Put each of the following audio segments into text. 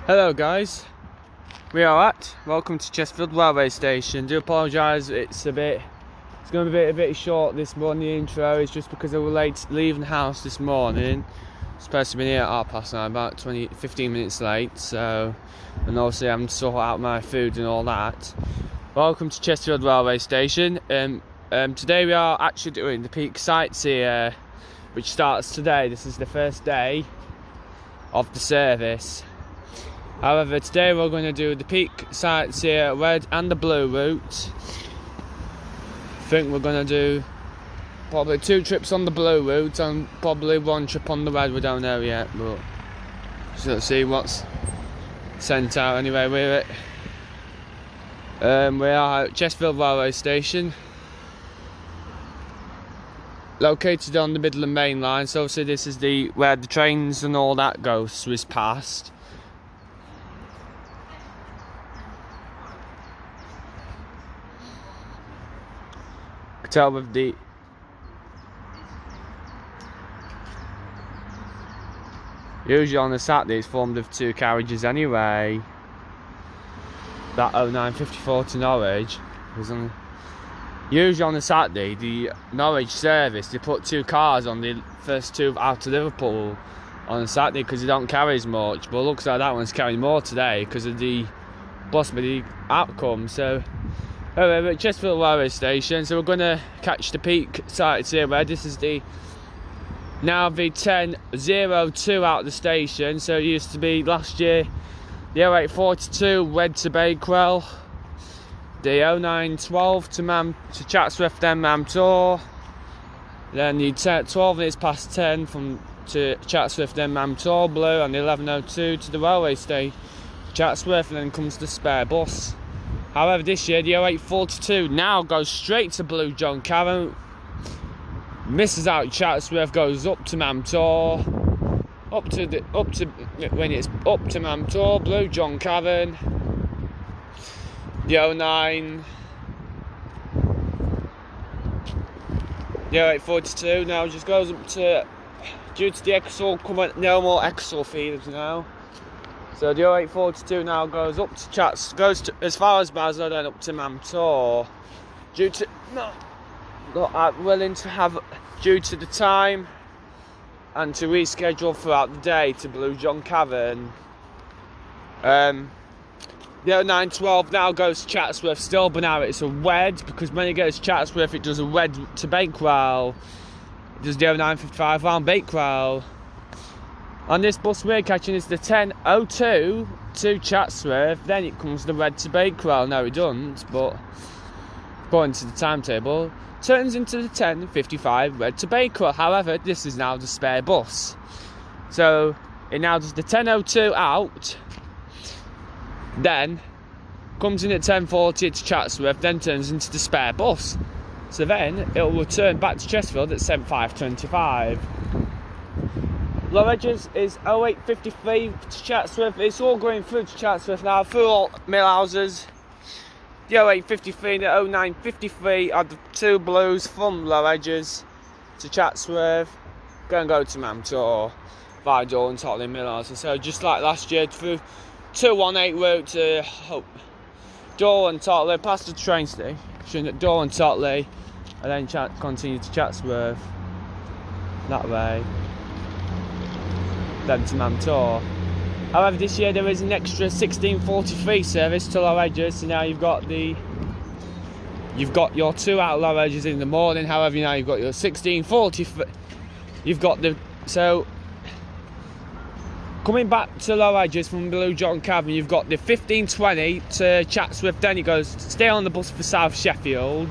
Hello guys, we are at welcome to Chesterfield railway station. Do apologise, it's going to be a bit short this morning. The intro is just because I was late leaving the house this morning. Supposed to be here at 9:30, about 15 minutes late. So, and obviously I'm to sort out my food and all that. Welcome to Chesterfield railway station. Today we are actually doing the peak sightseer, which starts today. This is the first day of the service. However, today we're going to do the peak sightseer red and the blue route. I think we're going to do probably 2 trips on the blue route and probably 1 trip on the red. We don't know yet, but just let's see what's sent out. Anyway, we are at Chesterfield railway station, located on the Midland main line. So obviously this is where the trains and all that goes past. Tell with the usually on a Saturday it's formed of 2 carriages anyway. That 0954 to Norwich was on. Usually on a Saturday, the Norwich service, they put 2 cars on the first 2 out to Liverpool on a Saturday because they don't carry as much. But it looks like that one's carrying more today because of the possibly the outcome. So we're at Chesterfield railway station, so we're going to catch the peak sightseer where this is now the 10:02 out of the station. So it used to be last year the 0842 Wed to Bakewell, the 0912 to Chatsworth, then Mamtor, then the 12 minutes past 10 to Chatsworth, then Mamtor Blue, and the 11:02 to the railway station Chatsworth, and then comes the spare bus. However, this year the 0842 now goes straight to Blue John Cavern, misses out Chatsworth, goes up to Mamtor, when it's up to Mamtor, Blue John Cavern. The 0842 now just goes up to, due to the Exel coming, no more Exel feeders now. So the 0842 now goes up to as far as Basel, then up to Mamtor. Due to not willing to have, due to the time and to reschedule throughout the day to Blue John Cavern. The 0912 now goes to Chatsworth still, but now it's a Wed, because when it goes to Chatsworth it does a Wed to Bakewell. It does the 0955 round Bakewell. On this bus we're catching is the 10:02 to Chatsworth, then it comes the Wed to Bakewell. No, it doesn't, but according to the timetable, turns into the 10:55 Wed to Bakewell. However, this is now the spare bus. So it now does the 10:02 out, then comes in at 10:40 to Chatsworth, then turns into the spare bus. So then it'll return back to Chesterfield at 75:25. Low edges is 0853 to Chatsworth. It's all going through to Chatsworth now, through all mill houses. The 0853 and the 0953 are the 2 blues from Low Edges to Chatsworth. Go to Mamtor, via Door and Totley mill houses. So just like last year, through 218 route to Door and Totley, past the train station at Door and Totley, and then continue to Chatsworth that way, then to Mamtor. However, this year there is an extra 16:43 service to Low Edges, so now you've got your 2 out of Low Edges in the morning. However, now you've got your 16:40. So coming back to Low Edges from Blue John Cavern, you've got the 15:20 to Chatsworth. Then it goes stay on the bus for South Sheffield.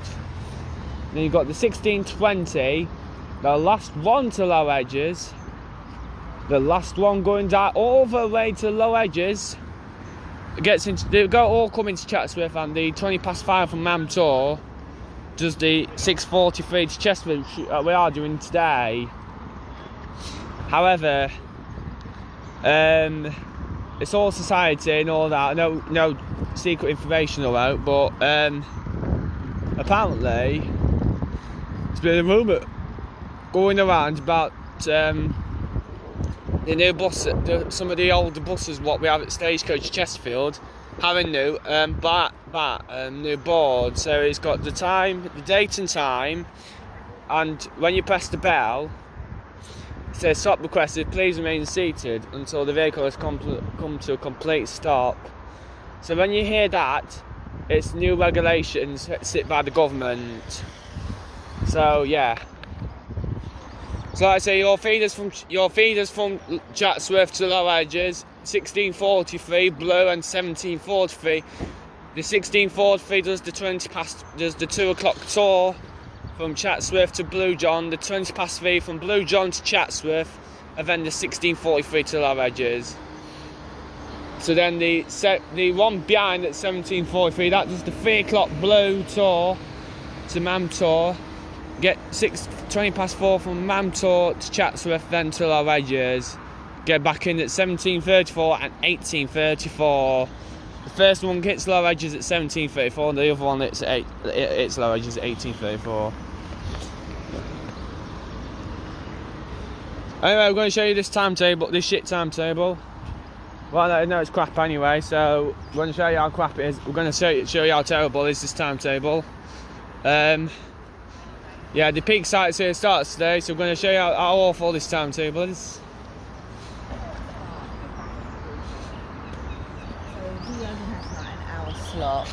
Then you've got the 16:20, the last one to Low Edges. The last one going down all the way to Low Edges. They all come into Chatsworth, and the 5 from Mamtor does the 6:43 to Chesterfield, which we are doing today. However, it's all society and all that. No secret information about, but apparently there's been a rumour going around about the new bus, some of the older buses what we have at Stagecoach Chesterfield, having new new board. So it's got the time, the date and time, and when you press the bell, it says stop requested. Please remain seated until the vehicle has come to a complete stop. So when you hear that, it's new regulations set by the government. So yeah. So like I say, your feeders from Chatsworth to Low Edges, 1643 blue and 1743. The 1643 does the 2 o'clock tour from Chatsworth to Blue John, the 20 past 3 from Blue John to Chatsworth, and then the 1643 to Low Edges. So then the one behind at 1743, that does the 3 o'clock blue tour to Mamtor. Get 20 past 4 from Mamtor to Chatsworth, then to Low Edges. Get back in at 1734 and 1834. The first one hits Low Edges at 1734, and the other one it's Low Edges at 1834. Anyway, we're going to show you this timetable, this shit timetable. Well, I know it's crap anyway, so we're going to show you how crap it is. We're going to show you how terrible is this timetable. Yeah, the peak sightseer starts today, so we're going to show you how awful this timetable is. So he only has like an hour slot.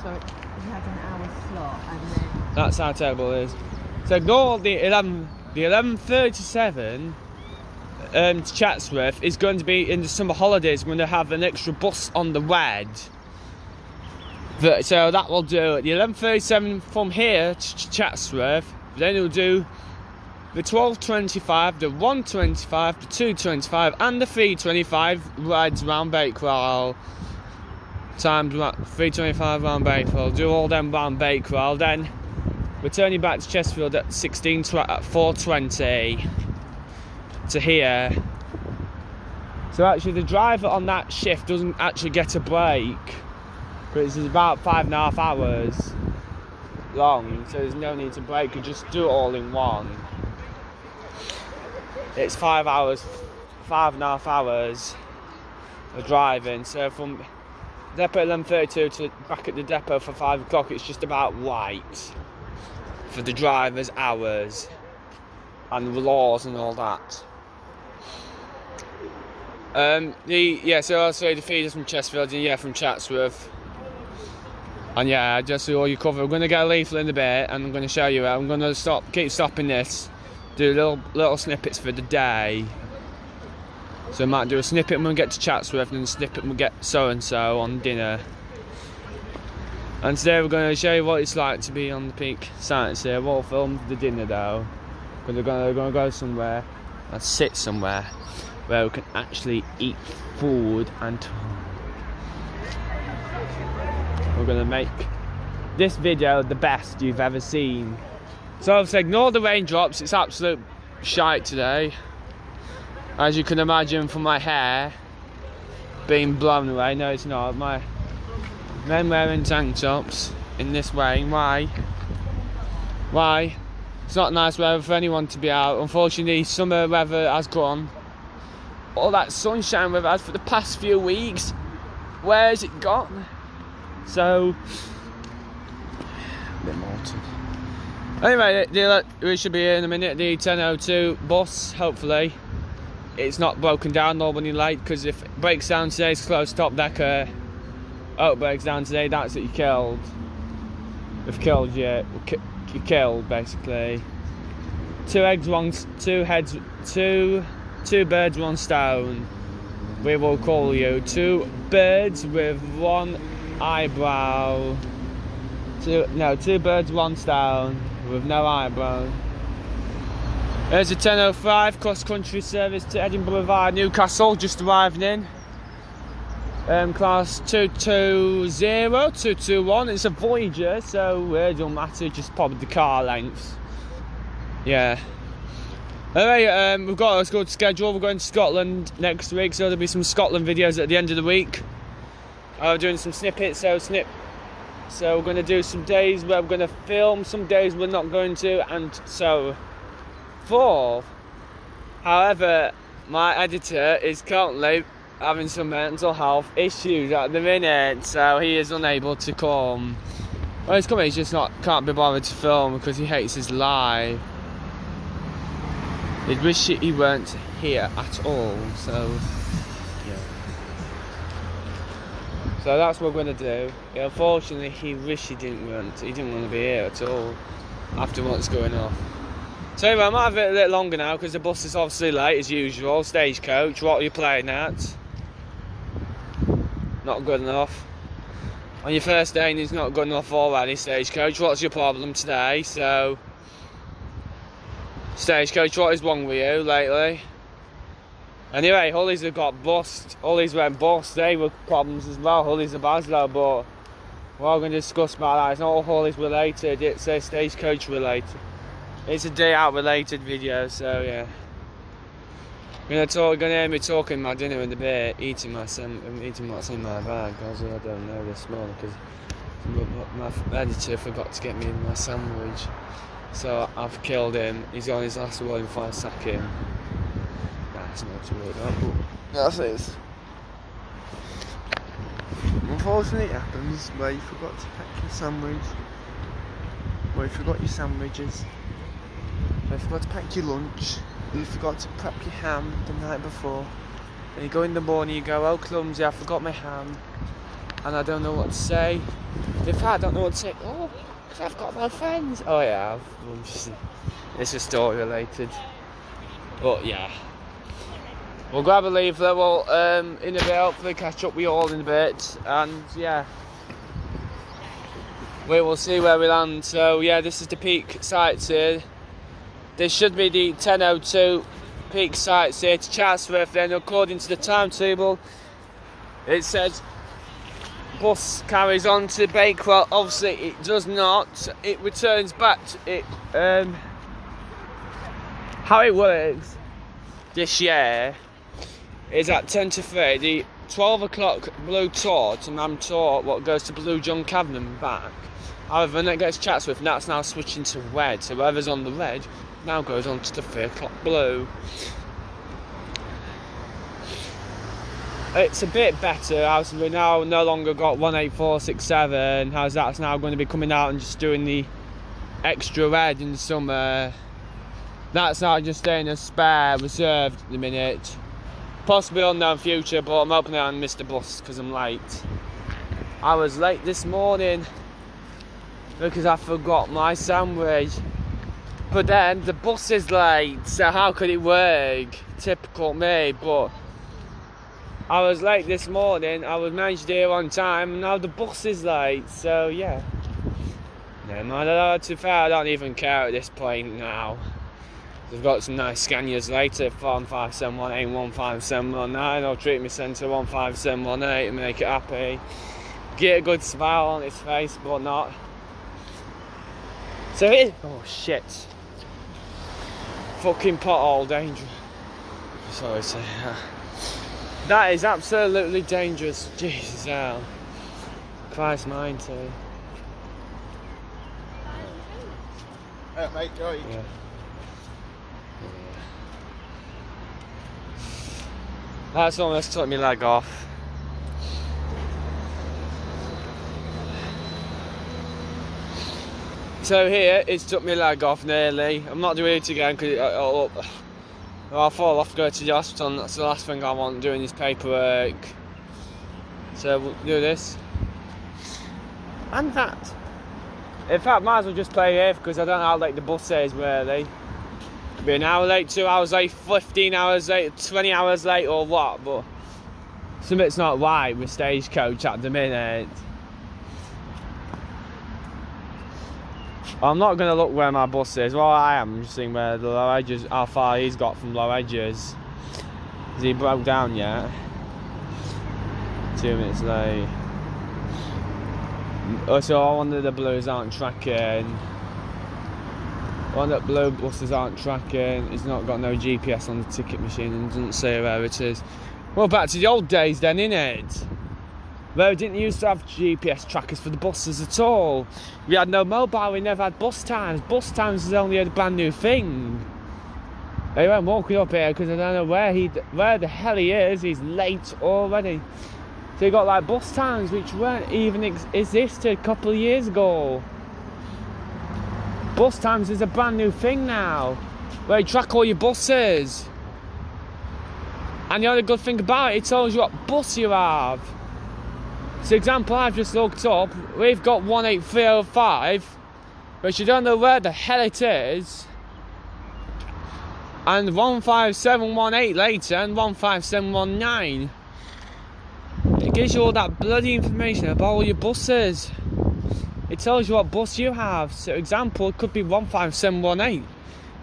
So he has an hour slot, and then that's how terrible it is. So ignore the 11:37 to Chatsworth is going to be in the summer holidays. We're going to have an extra bus on the red. So that will do it. The 11:37 from here to Chatsworth. Then we'll do the 12:25, the 1:25, the 2:25, and the 3:25 rides round Bakewell. Timed 3:25 round Bakewell. Do all them round Bakewell. Then return you back to Chesterfield at 4:20 to here. So actually, the driver on that shift doesn't actually get a break. But it's about 5.5 hours long, so there's no need to break, you just do it all in one. It's 5 hours, 5.5 hours of driving, so from depot 11:32 to back at the depot for 5 o'clock, it's just about right for the driver's hours and the laws and all that. So I'll say the feeders from Chesterfield and from Chatsworth. And yeah, just so all you cover, we're going to get a leaflet in a bit, and I'm going to show you it. I'm going to keep stopping this, do little snippets for the day. So I might do a snippet when we get to Chatsworth, and a snippet when we get so-and-so on dinner. And today we're going to show you what it's like to be on the peak sightseer. We'll film the dinner though, because we're going to go somewhere and sit somewhere where we can actually eat food and talk. We're going to make this video the best you've ever seen. So obviously ignore the raindrops, it's absolute shite today. As you can imagine from my hair being blown away. No, it's not. My men wearing tank tops in this rain. Why? Why? It's not nice weather for anyone to be out. Unfortunately, summer weather has gone. All that sunshine we've had for the past few weeks, where's it gone? So, a bit morted. Anyway, we should be here in a minute. The 10:02 bus, hopefully. It's not broken down, Albany late, because if it breaks down today, it's closed top decker. Oh, it breaks down today, that's it, you're killed. We've killed you. You're killed, basically. Two birds, one stone. We will call you 2 birds with 1 eyebrow. 2 birds, 1 stone with no eyebrow. There's a 10:05 cross-country service to Edinburgh via Newcastle, just arriving in. Class 220, 221. It's a Voyager, so it don't matter, just probably the car length. Yeah. Anyway, we've got a good schedule. We're going to Scotland next week, so there'll be some Scotland videos at the end of the week. We're doing some snippets, so we're going to do some days where we're going to film, some days we're not going to, and so forth. However, my editor is currently having some mental health issues at the minute, so he is unable to come. Well, he's coming, he's just can't be bothered to film because he hates his life. He'd wish he weren't here at all, so yeah. So that's what we're gonna do. Yeah, unfortunately, he wished he didn't want to be here at all after what's going on. So anyway, I might have it a little longer now because the bus is obviously late as usual. Stagecoach, what are you playing at? Not good enough. On your first day, and it's not good enough already. Stagecoach, what's your problem today? So, Stagecoach, what is wrong with you lately? Anyway, Hullies have got bust. Hullies went bust. They were problems as well. Hullies and Baslow, but we're all going to discuss about that. It's not all Hullies related. It's a Stagecoach related. It's a day out related video. So yeah, you're gonna hear me talking my dinner in a bit, eating what's in my bag. Because I don't know this morning because my editor forgot to get me my sandwich. So I've killed him. He's on his last one before I sack him. That's not to worry about, but that's it. Unfortunately, it happens where you forgot to pack your sandwich, where you forgot your sandwiches, where you forgot to pack your lunch, you forgot to prep your ham the night before, and you go in the morning, you go, oh clumsy, I forgot my ham, and I don't know what to say. In fact, I don't know what to say. Oh, because I've got my friends. Oh yeah, it's just story related, but yeah. We'll grab a leaflet, we'll in a bit, hopefully catch up with you all in a bit, and yeah, we will see where we land. So yeah, this is the peak sightseer. This should be the 10:02 peak sightseer to Chatsworth. Then according to the timetable, it says bus carries on to Bakewell. Obviously it does not. It returns back to it. How it works this year is at 10 to 3, the 12 o'clock blue tour to Mam Tour, what goes to Blue John Cavan and back. However, when it gets Chatsworth, that's now switching to red, so whoever's on the red now goes on to the 3 o'clock blue. It's a bit better, as we now no longer got 18467, as that's now going to be coming out and just doing the extra red in the summer. That's now just staying as spare, reserved at the minute. Possibly unknown future, but I'm hoping I missed the bus because I'm late. I was late this morning because I forgot my sandwich. But then the bus is late, so how could it work? Typical me, but I was late this morning, I was managed here on time, and now the bus is late, so yeah. Never mind, to be fair, I don't even care at this point now. We've got some nice Scanias later, 15718, 15719, or treatment centre 15718 and make it happy. Get a good smile on his face, but not. So it is. Oh shit. Fucking pothole danger. Sorry to say that. That is absolutely dangerous. Jesus hell. Christ mine too. Mate, right. Yeah. That's almost took my leg off. So here, it's took my leg off nearly. I'm not doing it again because I'll fall off to go to the hospital, and that's the last thing I want doing this paperwork. So we'll do this. And that. In fact, might as well just play here because I don't know how late the bus is really. Be an hour late, 2 hours late, 15 hours late, 20 hours late or what, but something's not right with Stagecoach at the minute. I'm not going to look where my bus is. Well, I am. I'm just seeing where the low edges, how far he's got from low edges. Has he broke down yet? 2 minutes late. Oh, so I wonder the blues aren't tracking. One that blue buses aren't tracking. It's not got no GPS on the ticket machine and doesn't say where it is. Well, back to the old days then, innit? Where we didn't used to have GPS trackers for the buses at all. We had no mobile, we never had bus times. Bus times is only a brand new thing. He went walking up here because I don't know where the hell he is. He's late already. So you got like bus times which weren't even existed a couple of years ago. Bus times is a brand new thing now, where you track all your buses. And the other good thing about it tells you what bus you have. So example, I've just looked up, we've got 18305, but you don't know where the hell it is. And 15718 later, and 15719. It gives you all that bloody information about all your buses. It tells you what bus you have. So example, it could be 15718.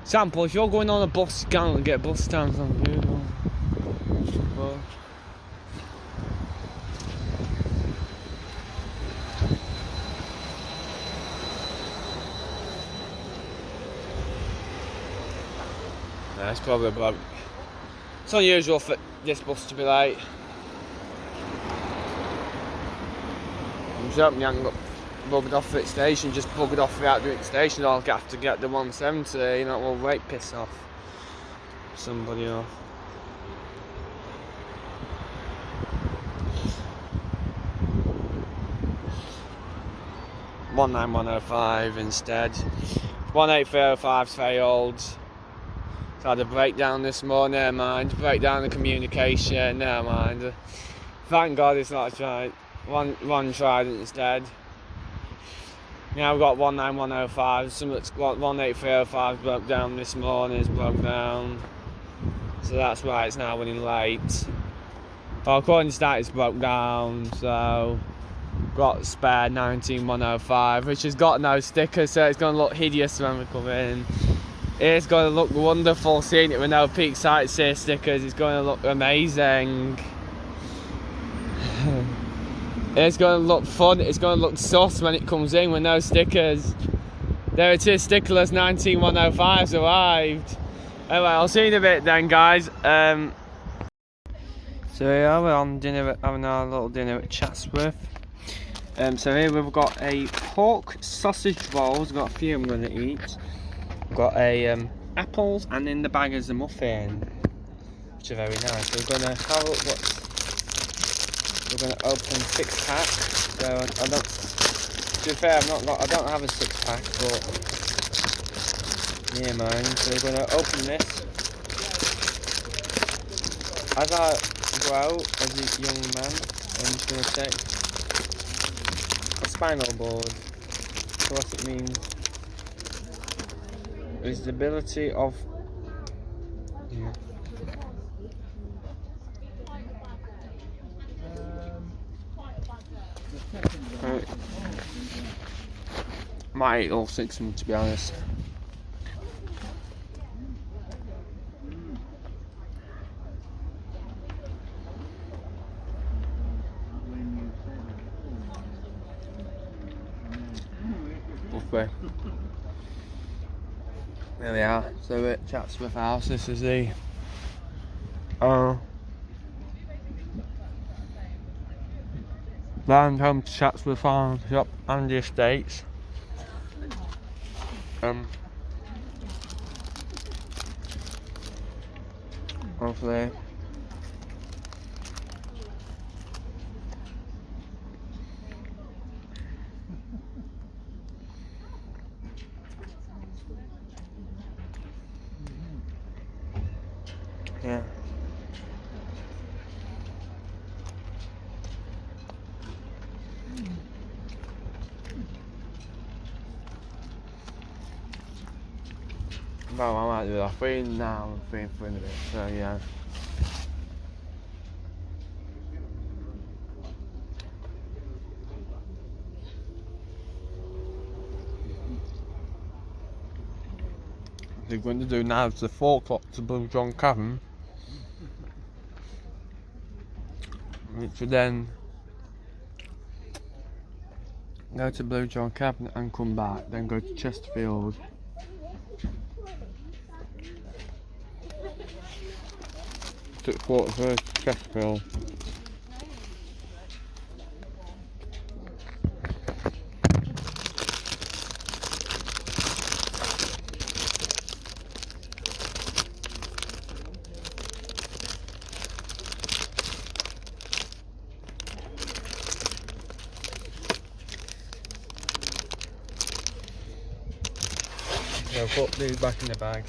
Example, if you're going on a bus, you can't get bus times on Google. But yeah, it's probably about. It's unusual for this bus to be late. I'm just hoping you haven't got buggered off at the station, just buggered off without doing the station, or I'll have to get the 170, you know, we'll wait, piss off somebody off. (19105) instead. 18305's failed. So I had a breakdown this morning, never mind. Breakdown the communication, never mind. Thank God it's not tried. One tried instead. Now we've got 19105. Some 18305 broke down this morning. It's broke down. So that's why it's now running late. Well, according to that, it's broke down. So got spare 19105, which has got no sticker, so it's going to look hideous when we come in. It's going to look wonderful seeing it with no peak sightseer stickers. It's going to look amazing. It's going to look fun. It's going to look sus when it comes in with no stickers. There it is, stickerless 19105's arrived. Anyway, I'll see you in a bit then, guys. So yeah, we're on dinner, having our little dinner at Chatsworth. So here we've got a pork sausage roll. We've got a few I'm going to eat. We've got a apples, and in the bag is a muffin, which are very nice. So we're going to have a look what's. We're going to open 6-pack. So I don't. To be fair, I don't have a 6-pack, but near mine. So we're going to open this. As I grow as a young man, I'm just going to take a spinal board. So what it means is the ability of. Yeah. Might eat all 6 of them, to be honest. Buffet. There we are. So we're at Chatsworth House. This is the land home to Chatsworth Farm Shop and the estates. Hopefully yeah. Well, I might do that. Free now, free for a bit. So yeah. What we're going to do now is the 4 o'clock to Blue John Cavern, which would then go to Blue John Cavern and come back, then go to Chesterfield. Took quarter first to Chesterfield. I'll put these back in the bag.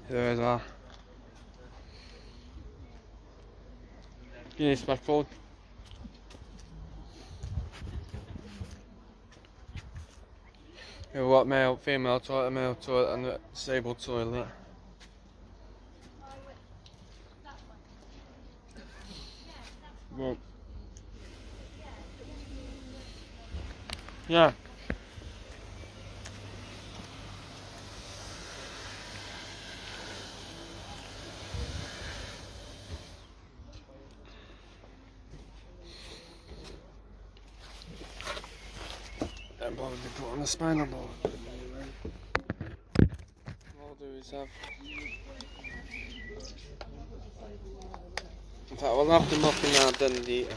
There's our Guinness backboard. We've got male, female toilet and a disabled toilet. Well, yeah. Don't bother to put on the spinal board. All I'll do is have. In fact, we'll have the muffin now done and eat it.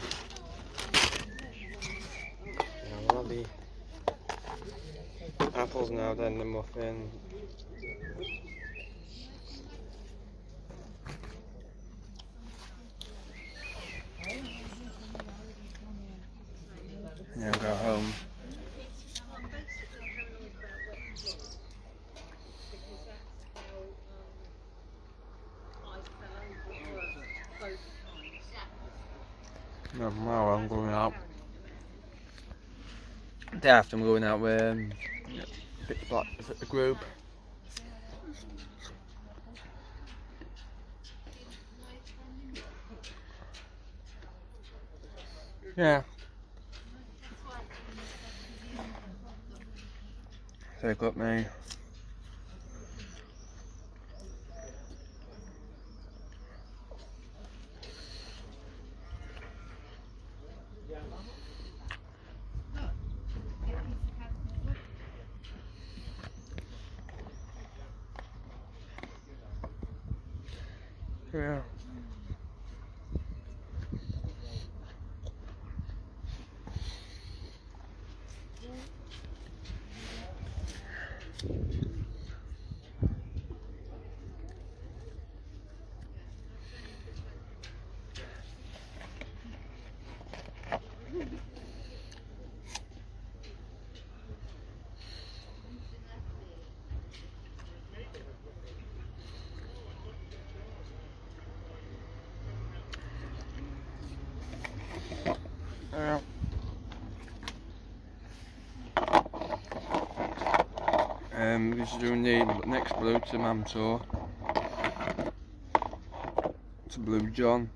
Yeah, we'll have the apples now, then the muffin. And then go home. No, now I'm going out. Day after I'm going out with the group. Yeah. So I got me. Yeah. Yeah. This is doing the next blue to Mam tour. To Blue John.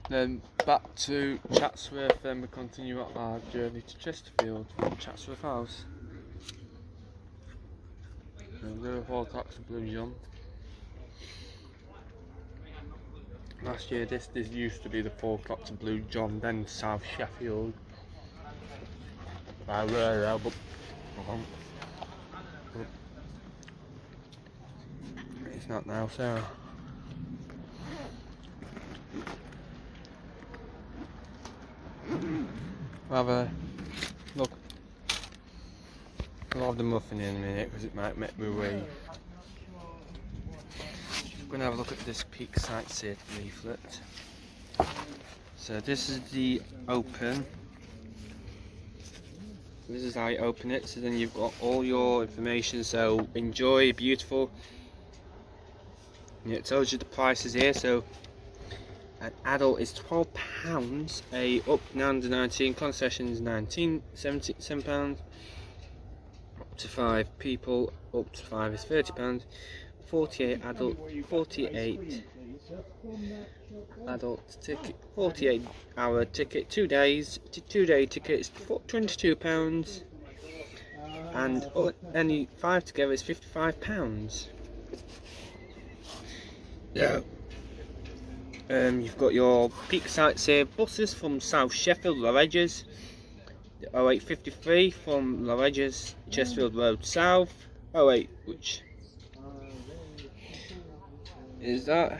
Then back to Chatsworth, then we continue our journey to Chesterfield from Chatsworth House. And there are 4 o'clock to Blue John. Last year this used to be the 4 o'clock to Blue John, then South Sheffield. It's not now, so we'll have a look. I'll have the muffin in a minute because it might make me wee. I'm going to have a look at this Peak Sightseer leaflet. So this is the open. This is how you open it. So then you've got all your information. So enjoy, beautiful. And it tells you the prices here. So an adult is £12. A up and under 19 concession is £77. Up to 5 people, up to 5 is £30. 48 adult, 48 adult ticket, 48-hour ticket, 2 days, 2-day ticket is £22, and any 5 together is £55. Yeah. You've got your Peak Sightseer buses from South Sheffield, Low Edges, the 0853 from Laredges, Chesterfield Road South. 08, which is that.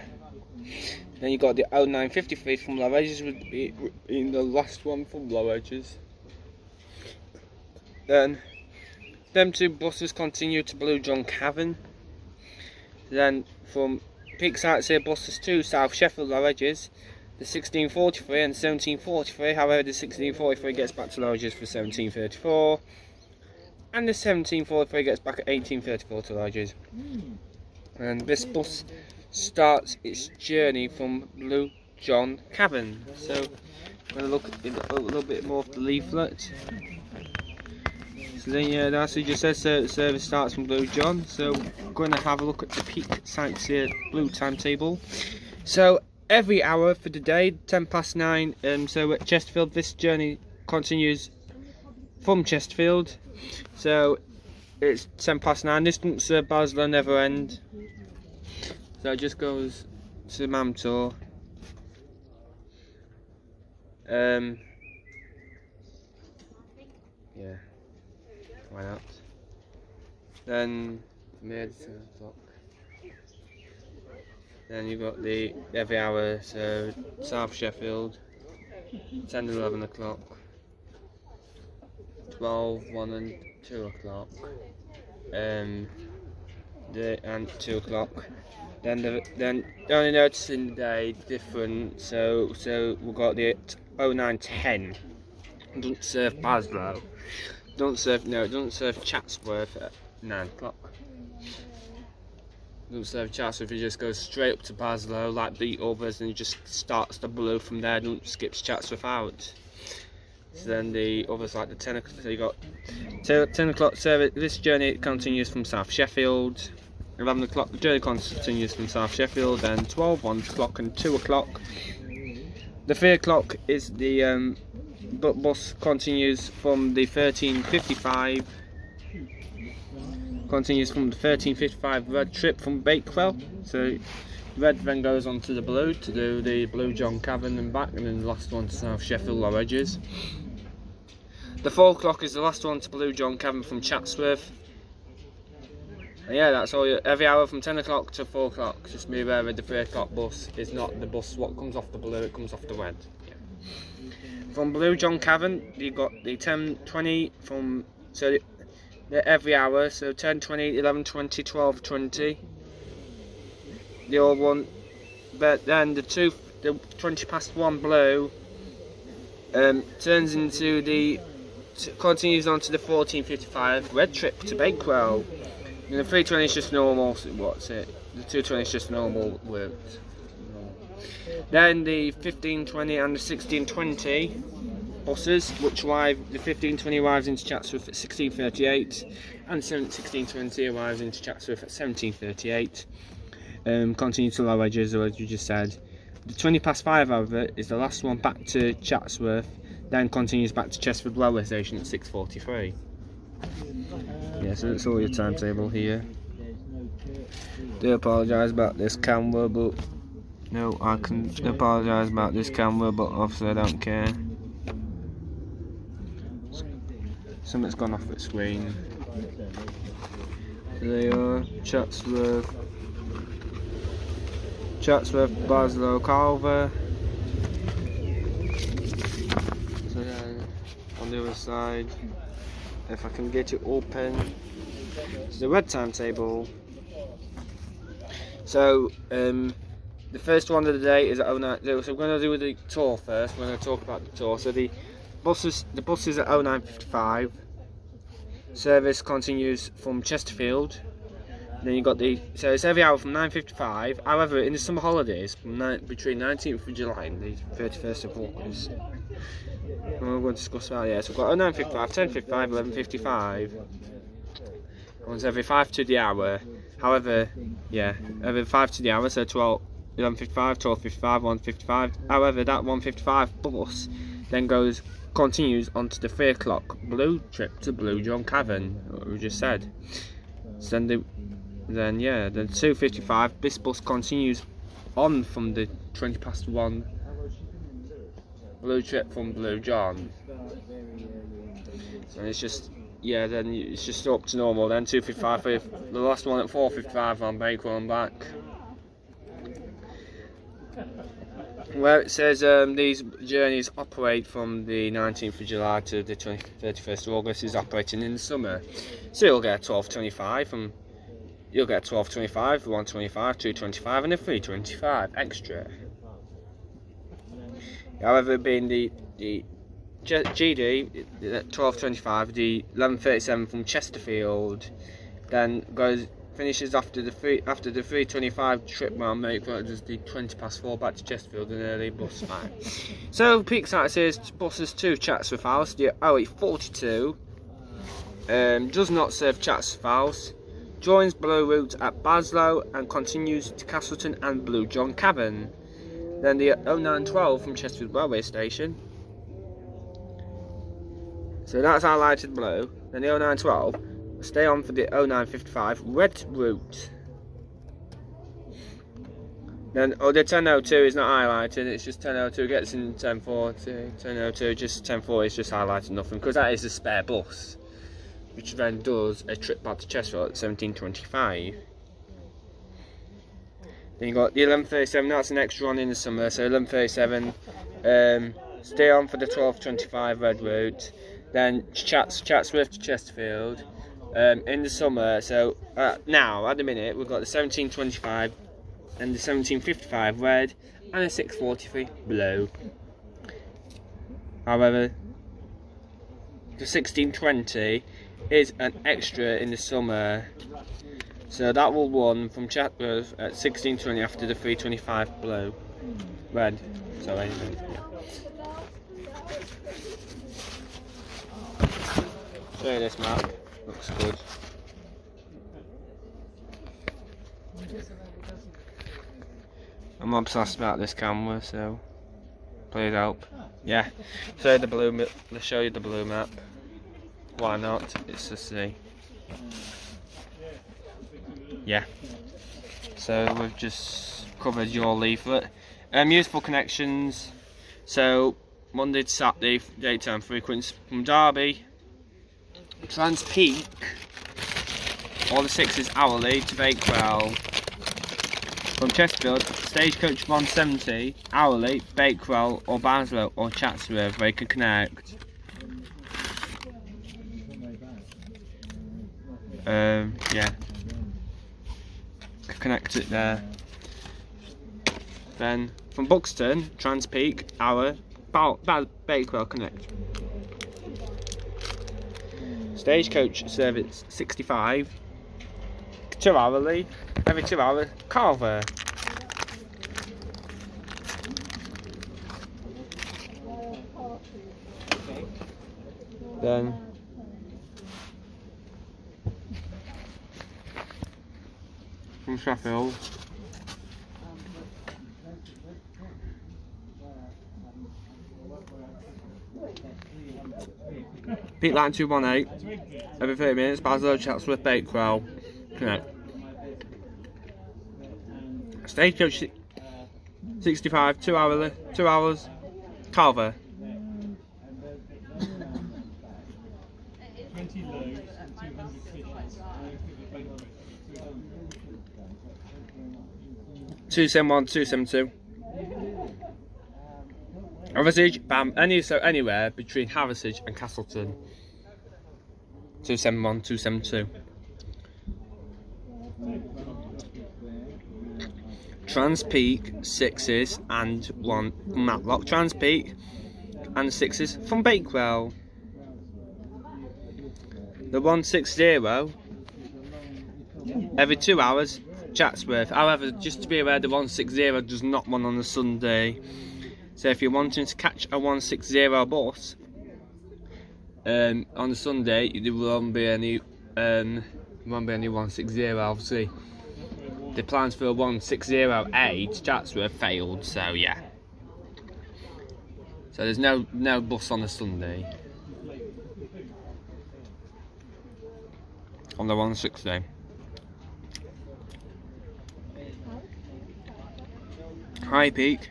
Then you got the 0953 from Laredges, would be in the last one from Laredges. Then them two buses continue to Blue John Cavern. Then from Peak Sightseer buses to South Sheffield Laredges, the 1643 and 1743. However, the 1643 gets back to Laredges for 1734, and the 1743 gets back at 1834 to Laredges. And this bus starts its journey from Blue John Cavern. So I'm going to look at a little bit more of the leaflet. So then, yeah, that's what it just says. The service starts from Blue John. So we're going to have a look at the Peak Sightseer Blue timetable. So every hour for the day, 9:10. So at Chesterfield, this journey continues from Chesterfield. So it's 9:10. This doesn't serve Basel, never end. So it just goes to Mamtor. Yeah, why not? Then mid 7 o'clock. Then you've got the every hour, so South Sheffield, 10 and 11 o'clock, 12, 1 and 2 o'clock, and 2 o'clock. Then the only noticing the day different, so we've got the 0910. Doesn't serve Baslow. It doesn't serve Chatsworth at 9 o'clock. Doesn't serve Chatsworth, it just goes straight up to Baslow like the others and it just starts the blue from there, don't skips Chatsworth out. So then the others like the 10 o'clock, so you got 10 o'clock service. This journey continues from South Sheffield. 11 o'clock, the journey continues from South Sheffield, then 12, 1 o'clock and 2 o'clock. The 3 o'clock is the bus continues from the 1355. Continues from the 1355 red trip from Bakewell. So red then goes on to the blue to do the Blue John Cavern and back, and then the last one to South Sheffield Laredges. The 4 o'clock is the last one to Blue John Cavern from Chatsworth. And yeah, that's all. Every hour from 10 o'clock to 4 o'clock. Just be aware the 3 o'clock bus is not the bus what comes off the blue, it comes off the red. Yeah. From Blue John Cavern, you got the 10:20 from every hour, so 10:20, 11:20, 12:20. The old one, but then the 20 past 1 blue turns into continues on to the 14:55 red trip to Bakewell. And the 3:20 is just normal. What's it? The 2:20 is just normal work. Then the 15:20 and the 16:20 buses, which arrive. The 15:20 arrives into Chatsworth at 16:38, and 16:20 arrives into Chatsworth at 17:38. Continue to Laredges, as you just said. The 20 past 5, however, is the last one back to Chatsworth. Then continues back to Chesterfield Railway Station at 6:43. Yeah, so that's all your timetable here. Do apologise about this camera, but no, I can apologise about this camera, but obviously I don't care. Something's gone off the screen. There you are, Chatsworth, Baslow, Calver. So then on the other side, if I can get it open, it's the red timetable. So the first one of the day is at 09. So we're going to do the tour first. We're going to talk about the tour. So the buses at 09:55. Service continues from Chesterfield. Then you got so it's every hour from 9:55. However, in the summer holidays, between 19th of July and the 31st of August, we're going to discuss that. Yeah, so we've got 09:55, 10:55, 11:55. One's every 5 to the hour. However, yeah, every 5 to the hour, so 12, 11:55, 12:55, 1:55. However, that 1:55 bus then continues onto the 3 o'clock blue trip to Blue John Cavern, what we just said. So then yeah, the 2:55, this bus continues on from the 20 past 1 blue trip from Blue John. So it's just, yeah, then it's just up to normal. Then 2:55 for the last one at 4:55 on Bakewell and back. Where it says these journeys operate from the 19th of July to the 31st of August, is operating in the summer. So you'll get a 12.25 from, you'll get a 12.25, 1.25, 2.25 and a 3.25 extra. However, being the GD at 12.25, the 11.37 from Chesterfield, then finishes after the 3.25 trip round Bakewell, does the 4 back to Chesterfield, an early bus back. So peak sightseers buses to Chatsworth House, the 0842, does not serve Chatsworth House, joins Blue route at Baslow and continues to Castleton and Blue John Cavern. Then the 0912 from Chesterfield Railway Station. So that's highlighted blue. Then the 0912, stay on for the 0955 red route. Then the 1002 is not highlighted, it's just 1002 gets in 1040. 1002 just 1040 is just highlighted nothing, because that is a spare bus, which then does a trip back to Chesterfield at 1725. Then you got the 11.37, that's an extra one in the summer, so 11.37, stay on for the 12.25 red route. Then Chatsworth to Chesterfield in the summer. So now at the minute we've got the 17.25 and the 17.55 red and a 6.43 blue. However, the 16.20 is an extra in the summer. So that will run from Chatsworth at 16.20 after the 3.25 blue. Red. Sorry. Yeah. Show you this map. Looks good. I'm obsessed about this camera, so please help. Yeah. Show you the blue. Let's show you the blue map. Why not? It's to see. Yeah, so we've just covered your leaflet. Useful connections, so Monday to Saturday daytime frequency from Derby, Trans-Peak, all the 6s hourly to Bakewell. From Chesterfield, Stagecoach 170 hourly, Bakewell or Baslow or Chatsworth, where you can connect. Yeah. Connect it there. Then from Buxton, Trans-Peak, hour, Bakewell connect. Stagecoach service 65, 2 hourly, every 2 hours, Carver. Then from Sheffield, Peak line 218, every 30 minutes, Baslow, Chatsworth, Bakewell, connect. Stagecoach 65, 2 hourly, 2 hours, Carver. (271, 272). Haversige, bam, anywhere between Haversige and Castleton. 271, 272. Trans-Peak 6s and 1 from Matlock. Trans-Peak and 6s from Bakewell. The 160 every 2 hours, Chatsworth. However, just to be aware, the 160 does not run on a Sunday. So if you're wanting to catch a 160 bus on a Sunday, there won't be any 160. Obviously, the plans for a 160A to Chatsworth failed. So yeah. So there's no bus on a Sunday on the 160. High Peak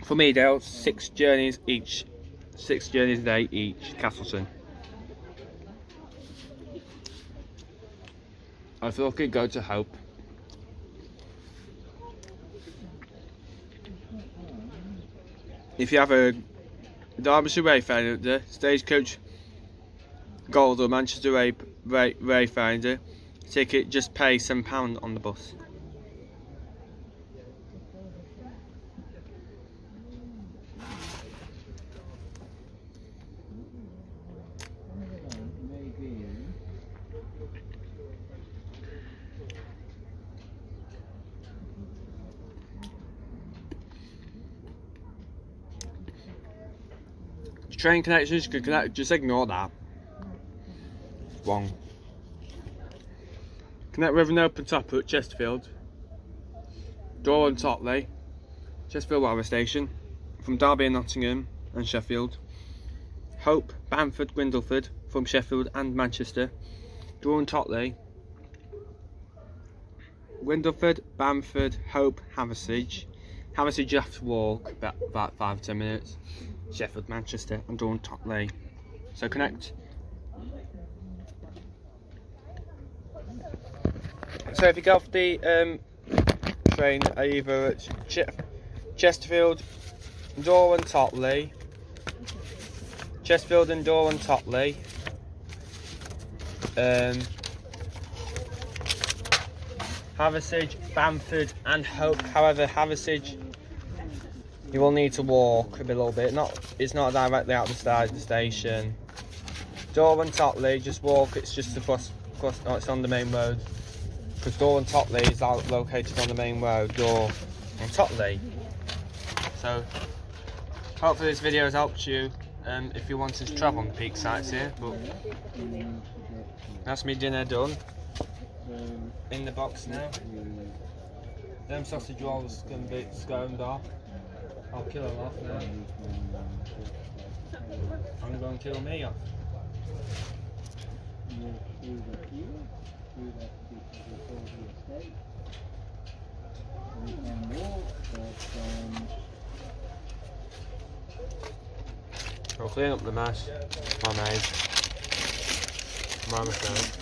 from Edale, 6 journeys each 6 journeys a day each, Castleton. I thought we could go to Hope. If you have a Derbyshire Wayfinder, Stagecoach Gold or Manchester Wayfinder ticket, just pay £7 on the bus. Train connections, you can connect, just ignore that. Wrong. Connect with an open top at Chesterfield, Door and Totley, Chesterfield Railway Station, from Derby and Nottingham and Sheffield, Hope, Bamford, Gwindleford, from Sheffield and Manchester, Door and Totley, Gwindleford, Bamford, Hope, Haversige. Haversige you have to walk about 5 or 10 minutes. Sheffield, Manchester and Dawn Totley. So connect. So if you go off the train either at Chesterfield, Door and Totley, Chesterfield and Door and Totley, Haversige, Bamford and Hope. However, Haversige you will need to walk a little bit. It's not directly out the side of the station. Door and Totley, just walk. It's just across. No, it's on the main road. Because Door and Totley is located on the main road. Door and Totley. So hopefully this video has helped you if you wanted to travel on the peak sites here. But that's me dinner done. In the box now. Them sausage rolls can be sconed off. I'll kill him off now. I'm going to kill me off. I'll clean up the mess. My mate. My mistake.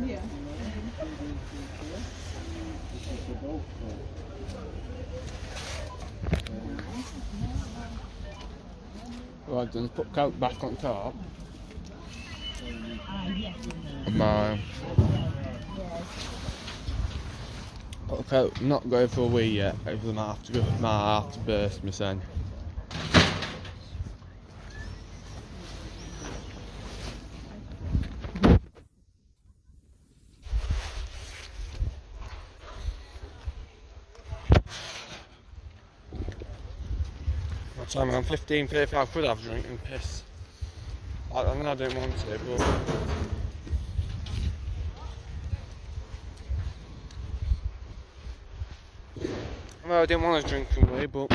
Yeah. Right, then put coat back on top. Yes. Okay, I'm not going for a wee yet. I might have to burst my son. What time? I'm 15:35. I could have a drink and piss. I know I don't want to, but. Well, I didn't want to drink away, but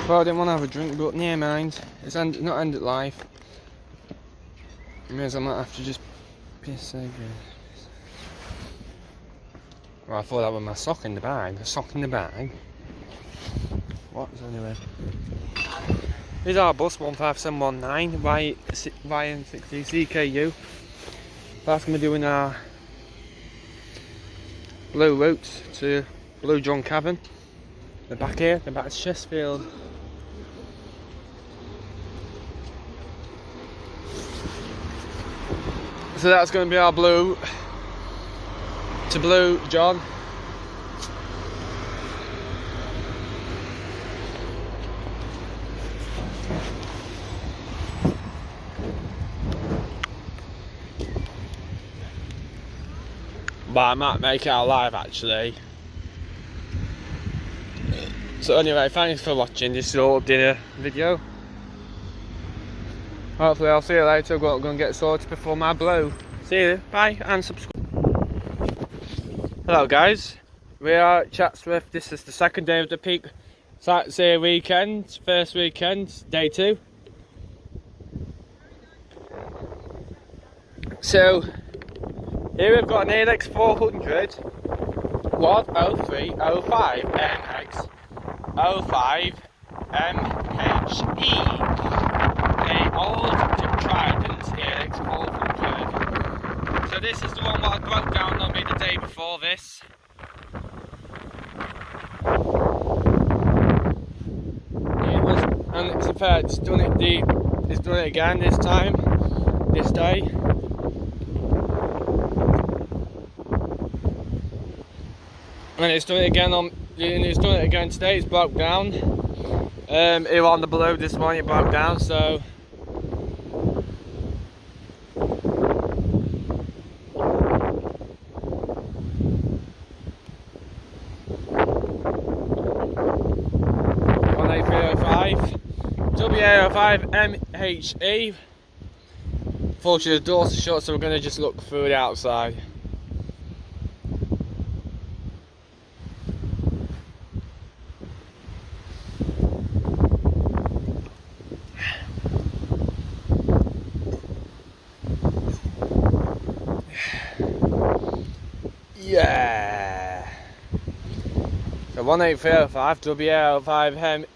well, I didn't want to have a drink, but near mind. It's not end of life. It means I might have to just piss again. Well, I thought that was my sock in the bag. A sock in the bag. What? Anyway. Here's our bus 15719 YN60 CKU. That's going to be doing our blue route to Blue John Cavern. They're back here, they're back to Chesterfield. So that's going to be our blue to Blue John. But I might make it out live actually. So anyway, thanks for watching this little dinner video. Hopefully I'll see you later. I'm going to get sorted before my blow. See you, bye, and subscribe. Hello guys, we are at Chatsworth. This is the second day of the peak sightseer weekend. First weekend, day 2. So here we've got an ALX 400 10305 NX 05 MHE, a old Trident ALX 400. So this is the one that I broke down on me the day before this. It was, and it's fair, it's done it again this time, this day. And it's done it again today. It's broke down. It was on the below this morning, it broke down, so WA05 MHE. Fortunately the doors are shut, so we're going to just look through the outside. Yeah. So 18305 WA05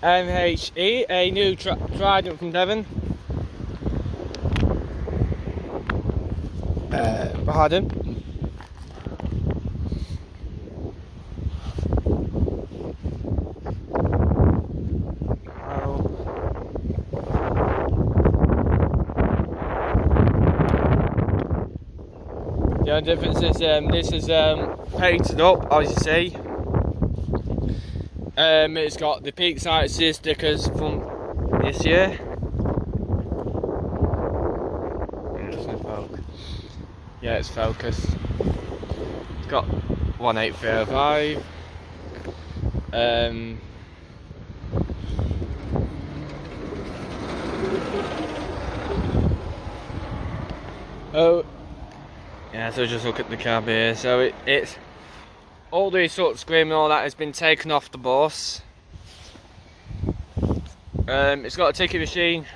MHE, a new Trident from Devon. Pardon. The only difference is this is painted up, as you see. It's got the peak sightseer stickers from this year. Yeah, it's focused. It's got 18305. Oh, yeah. So just look at the cab here. So it's all the sort of screen and all that has been taken off the bus. It's got a ticket machine.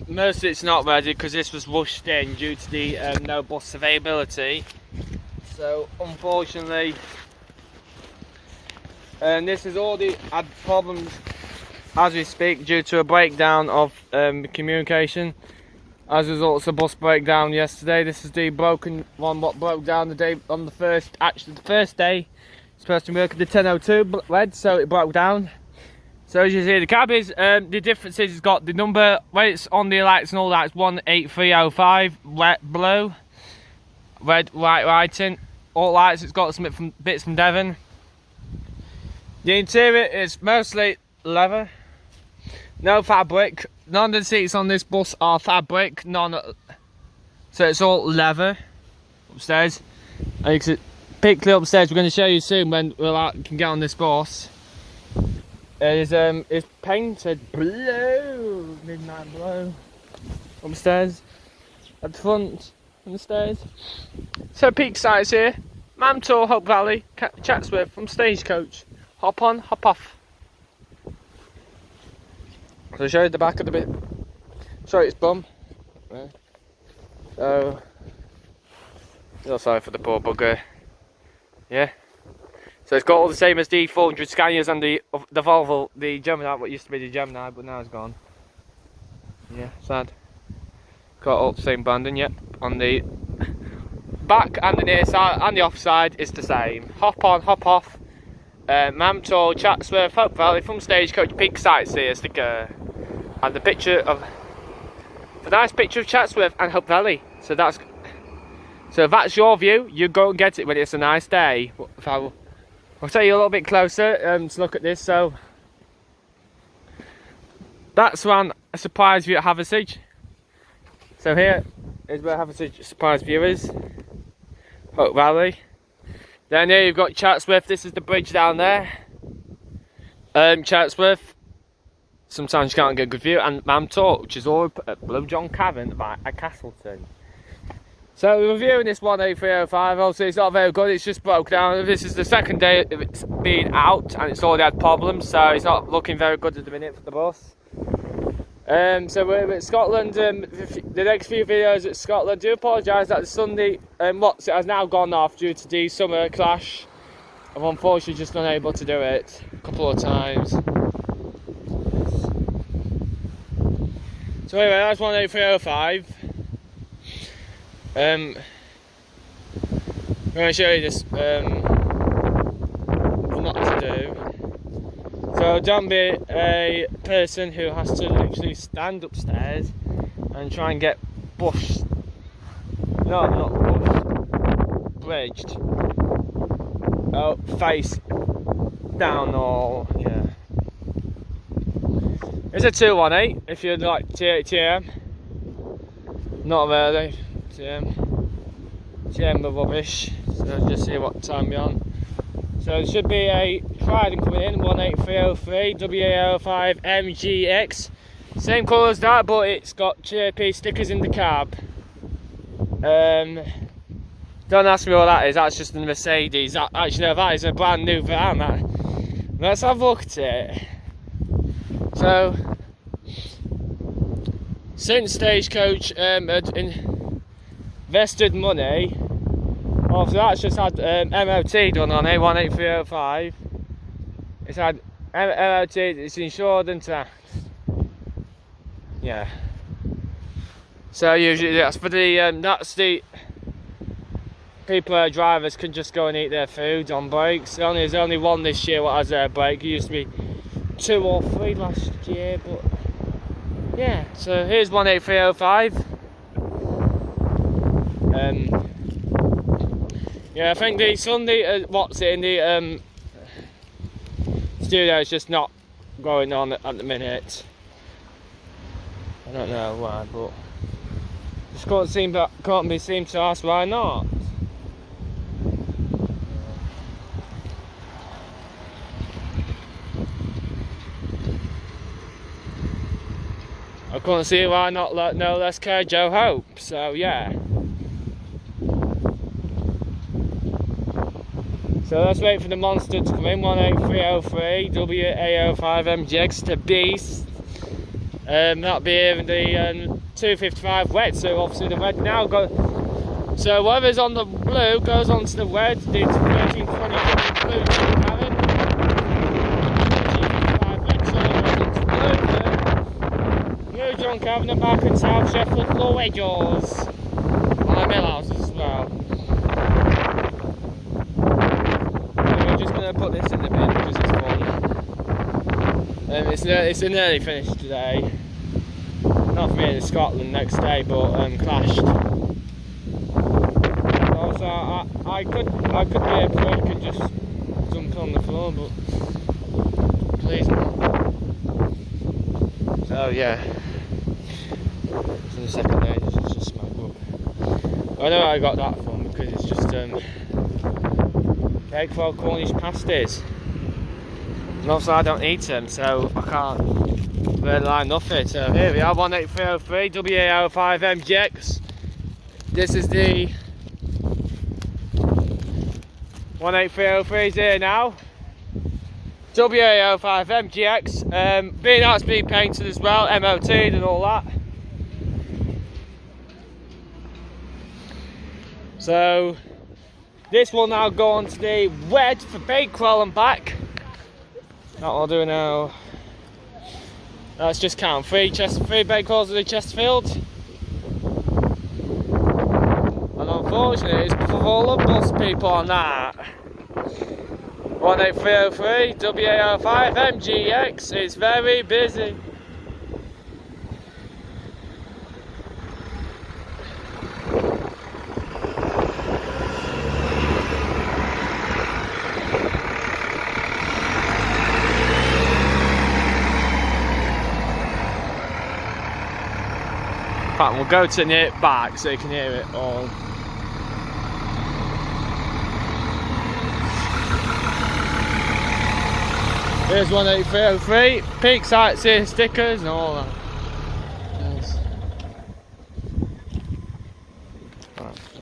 Most of it's not ready because this was rushed in due to the no bus availability. So unfortunately, this is all the had problems as we speak due to a breakdown of communication. As a result of the bus breakdown yesterday, this is the broken one what broke down the day on the first day. It's supposed to work at the 10:02 red, so it broke down. So as you see, the cab is the difference is it's got the number when it's on the lights and all that. It's 18305 red, blue, red, white writing, all lights. It's got some bits from Devon. The interior is mostly leather, no fabric. None of the seats on this bus are fabric. So it's all leather upstairs. And you can pick upstairs. We're going to show you soon when we can get on this bus. It's painted blue, midnight blue, upstairs, at the front, and the stairs. So peak sights here, Mam Tour, Hope Valley, Chatsworth from Stagecoach. Hop on, hop off. So I'll show you the back of the bit. Show you its bum. Right. So, oh, sorry for the poor bugger. Yeah. So it's got all the same as the 400 Scanias and the Volvo, the Gemini, what used to be the Gemini, but now it's gone. Yeah, sad. Got all the same banding, yep. On the back and the near side and the off side is the same. Hop on, hop off. Mam Tour, Chatsworth, Hope Valley from Stagecoach, peak sightseer sticker. And the picture of, the nice picture of Chatsworth and Hope Valley. So that's your view. You go and get it when it's a nice day. I'll take you a little bit closer to look at this. So that's one surprise view at Haversige. So here is where Haversige surprise view is. Hope Valley. Down here you've got Chatsworth. This is the bridge down there. Chatsworth. Sometimes you can't get a good view. And Mamtor, which is all at Blue John Cavern by Castleton. So we're reviewing this 18305. Obviously it's not very good, it's just broke down. This is the second day of it's been out and it's already had problems, so it's not looking very good at the minute for the bus. So we're at Scotland. The next few videos at Scotland. Do apologise that the Sunday it has now gone off due to the summer clash. I've unfortunately just unable to do it a couple of times. So anyway, that's 18305. I'm going to show you this what to do. So don't be a person who has to literally stand upstairs and try and get bushed. No, not bushed. Bridged. Oh, face down or yeah. It's a 218 if you'd like TM. Not really. TM the rubbish. So just see what time we're on. So there should be a Trident coming in, 18303 WA05 MGX. Same colour as that, but it's got JP stickers in the cab. Don't ask me what that is, that's just a Mercedes. Actually no, that is a brand new van. Let's have a look at it. So, since Stagecoach had invested money, obviously that's just had MOT done on it, 18305. It's had MOT, it's insured and taxed. Yeah. So usually that's for the people, drivers can just go and eat their food on breaks. There's only one this year what has a break. It used to be 2 or 3 last year, but yeah. So here's 18305. Yeah, I think the Sunday what's in the studio is just not going on at the minute. I don't know why, but just can't be seen to ask why not. I couldn't see why not no less care Joe Hope, so yeah. So let's wait for the monster to come in, 18303 WA05 MGX to Beast. That'll be here in the 255 wet, so obviously the red now goes. So whatever's on the blue goes on to the red, the 1320 blue Karen. 255 red, so goes into blue. Blue John Cavern and back in South Sheffield, low wedges. And the Millhouses as well. Just going to put this in the bin because it's fun. It's nearly finished today. Not for me in Scotland next day, but clashed. Also, I could be a prick and just jump on the floor, but please not. So yeah, it's in the second day. It's just smack up. I know I got that from because it's just Bakewell Cornish pasties. And also I don't eat them, so I can't really line nothing. So here we are, 18303 WA05 MGX. This is the 18303 is here now. WA05 MGX. Being that's been painted as well, MOT'd and all that. So this will now go on to the WED for Bakewell and back. That will do now. Let's just count 3 Bakewells in the Chesterfield. And unfortunately, it's full of bus people on that. 18303 WA05 MGX. It's very busy. In fact, we'll go to near it back so you can hear it all. Here's 18303, peak sightseer stickers and all that. Nice.